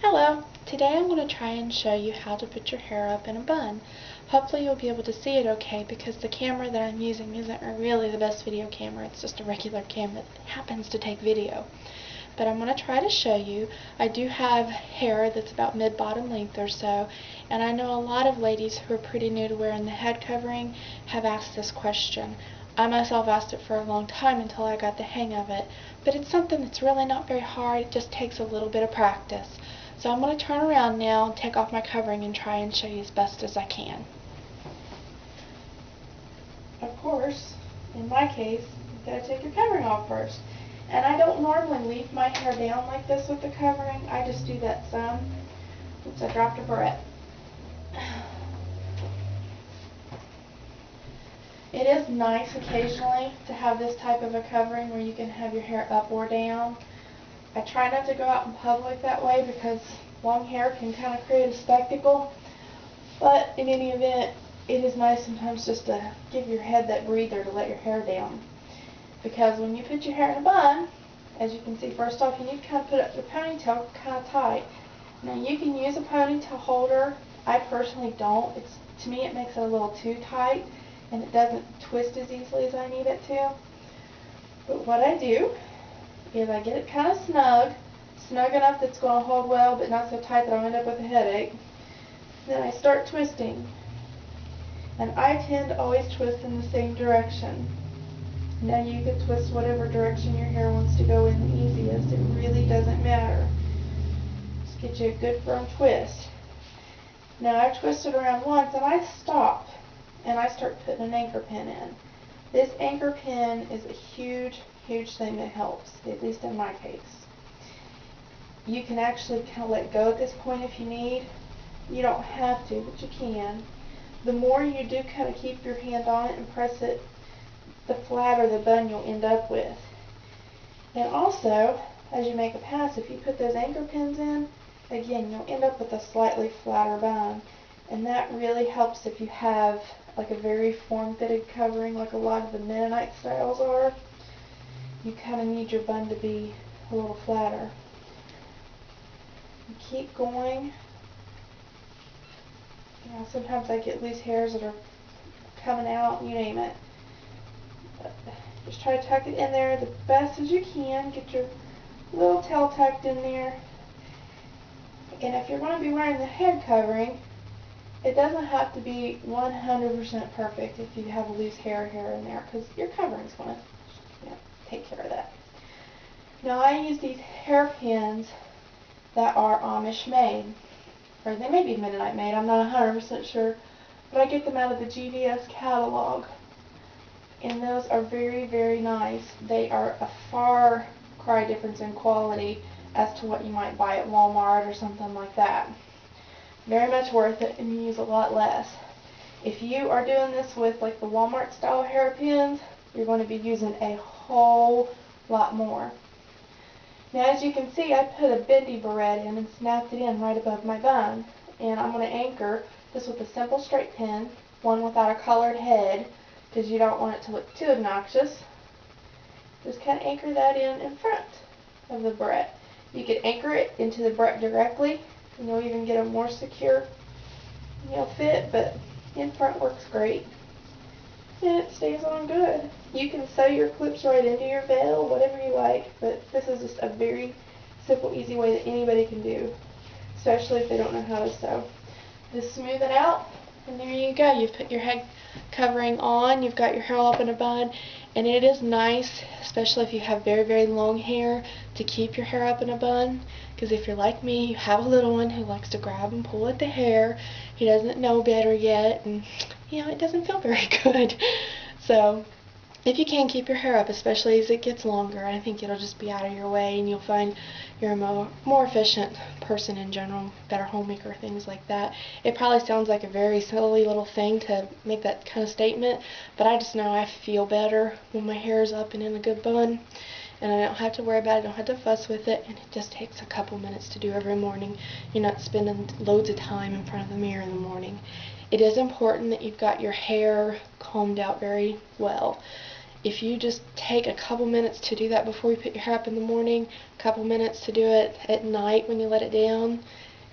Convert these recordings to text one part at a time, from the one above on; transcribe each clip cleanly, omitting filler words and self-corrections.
Hello! Today I'm going to try and show you how to put your hair up in a bun. Hopefully you'll be able to see it okay because the camera that I'm using isn't really the best video camera. It's just a regular camera that happens to take video. But I'm going to try to show you. I do have hair that's about mid-bottom length or so, and I know a lot of ladies who are pretty new to wearing the head covering have asked this question. I myself asked it for a long time until I got the hang of it, but it's something that's really not very hard. It just takes a little bit of practice. So I'm going to turn around now, take off my covering, and try and show you as best as I can. Of course, in my case, you've got to take your covering off first. And I don't normally leave my hair down like this with the covering. I just do that some. Oops, I dropped a barrette. It is nice occasionally to have this type of a covering where you can have your hair up or down. I try not to go out in public that way because long hair can kind of create a spectacle. But in any event, it is nice sometimes just to give your head that breather to let your hair down. Because when you put your hair in a bun, as you can see, first off, you need to kind of put up your ponytail kind of tight. Now you can use a ponytail holder. I personally don't. To me, it makes it a little too tight, and it doesn't twist as easily as I need it to. But what I do is I get it kind of snug enough that's going to hold well, but not so tight that I'll end up with a headache. Then I start twisting. And I tend to always twist in the same direction. Now you can twist whatever direction your hair wants to go in the easiest. It really doesn't matter. Just get you a good firm twist. Now I've twisted around once and I stop and I start putting an anchor pin in. This anchor pin is a huge thing that helps, at least in my case. You can actually kind of let go at this point if you need. You don't have to, but you can. The more you do kind of keep your hand on it and press it, the flatter the bun you'll end up with. And also, as you make a pass, if you put those anchor pins in, again, you'll end up with a slightly flatter bun. And that really helps if you have like a very form-fitted covering like a lot of the Mennonite styles are. You kind of need your bun to be a little flatter. You keep going. You know, sometimes I get loose hairs that are coming out, you name it. Just try to tuck it in there the best as you can. Get your little tail tucked in there. And if you're going to be wearing the head covering, it doesn't have to be 100% perfect if you have a loose hair here and there, because your covering's going to take care of that. Now I use these hairpins that are Amish made, or they may be Mennonite made, I'm not 100% sure, but I get them out of the GVS catalog. And those are very nice. They are a far cry difference in quality as to what you might buy at Walmart or something like that. Very much worth it, and you use a lot less. If you are doing this with like the Walmart style hairpins, you're going to be using a whole lot more. Now as you can see, I put a bendy barrette in and snapped it in right above my bun. And I'm going to anchor this with a simple straight pin, one without a collared head, because you don't want it to look too obnoxious. Just kind of anchor that in front of the barrette. You can anchor it into the barrette directly, and you'll even get a more secure fit, but in front works great. And it stays on good. You can sew your clips right into your veil, whatever you like, but this is just a very simple, easy way that anybody can do, especially if they don't know how to sew. Just smooth it out, and there you go. You've put your head covering on, you've got your hair all up in a bun, and it is nice, especially if you have very long hair, to keep your hair up in a bun, because if you're like me, you have a little one who likes to grab and pull at the hair. He doesn't know better yet, and it doesn't feel very good. So if you can keep your hair up, especially as it gets longer, I think it'll just be out of your way, and you'll find you're a more efficient person in general, better homemaker, things like that. It probably sounds like a very silly little thing to make that kind of statement, but I just know I feel better when my hair is up and in a good bun, and I don't have to worry about it, I don't have to fuss with it, and it just takes a couple minutes to do every morning. You're not spending loads of time in front of the mirror in the morning. It is important that you've got your hair combed out very well. if you just take a couple minutes to do that before you put your hair up in the morning, a couple minutes to do it at night when you let it down,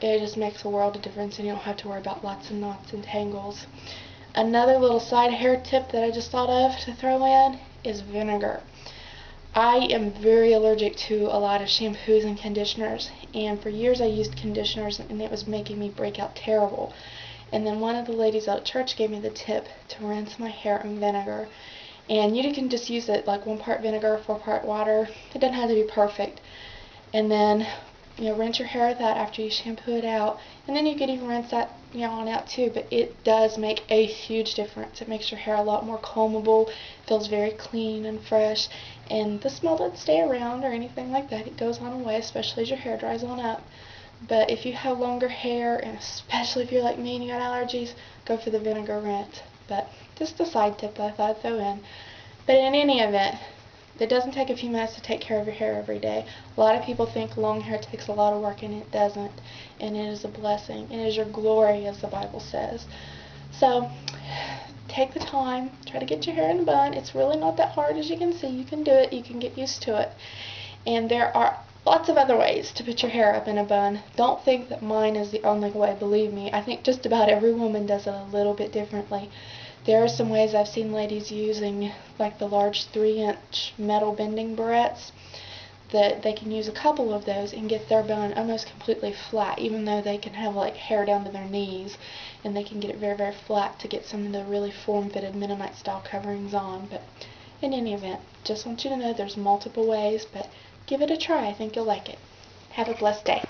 it just makes a world of difference, and you don't have to worry about lots of knots and tangles. Another little side hair tip that I just thought of to throw in is vinegar. I am very allergic to a lot of shampoos and conditioners, and for years I used conditioners and it was making me break out terrible. And then one of the ladies at church gave me the tip to rinse my hair in vinegar. And you can just use it like 1 part vinegar, 4 part water. It doesn't have to be perfect. And then, rinse your hair with that after you shampoo it out. And then you could even rinse that, on out too. But it does make a huge difference. It makes your hair a lot more combable. Feels very clean and fresh. And the smell doesn't stay around or anything like that. It goes on away, especially as your hair dries on up. But if you have longer hair, and especially if you're like me and you got allergies, go for the vinegar rinse. But just a side tip that I thought I'd throw in. But in any event, it doesn't take a few minutes to take care of your hair every day. A lot of people think long hair takes a lot of work, and it doesn't. And it is a blessing. It is your glory, as the Bible says. So, take the time. Try to get your hair in a bun. It's really not that hard, as you can see. You can do it. You can get used to it. And there are lots of other ways to put your hair up in a bun. Don't think that mine is the only way. Believe me, I think just about every woman does it a little bit differently. There are some ways I've seen ladies using, like the large 3-inch metal bending barrettes, that they can use a couple of those and get their bun almost completely flat, even though they can have like hair down to their knees, and they can get it very, very flat to get some of the really form-fitted Mennonite style coverings on. But in any event, just want you to know there's multiple ways, but give it a try. I think you'll like it. Have a blessed day.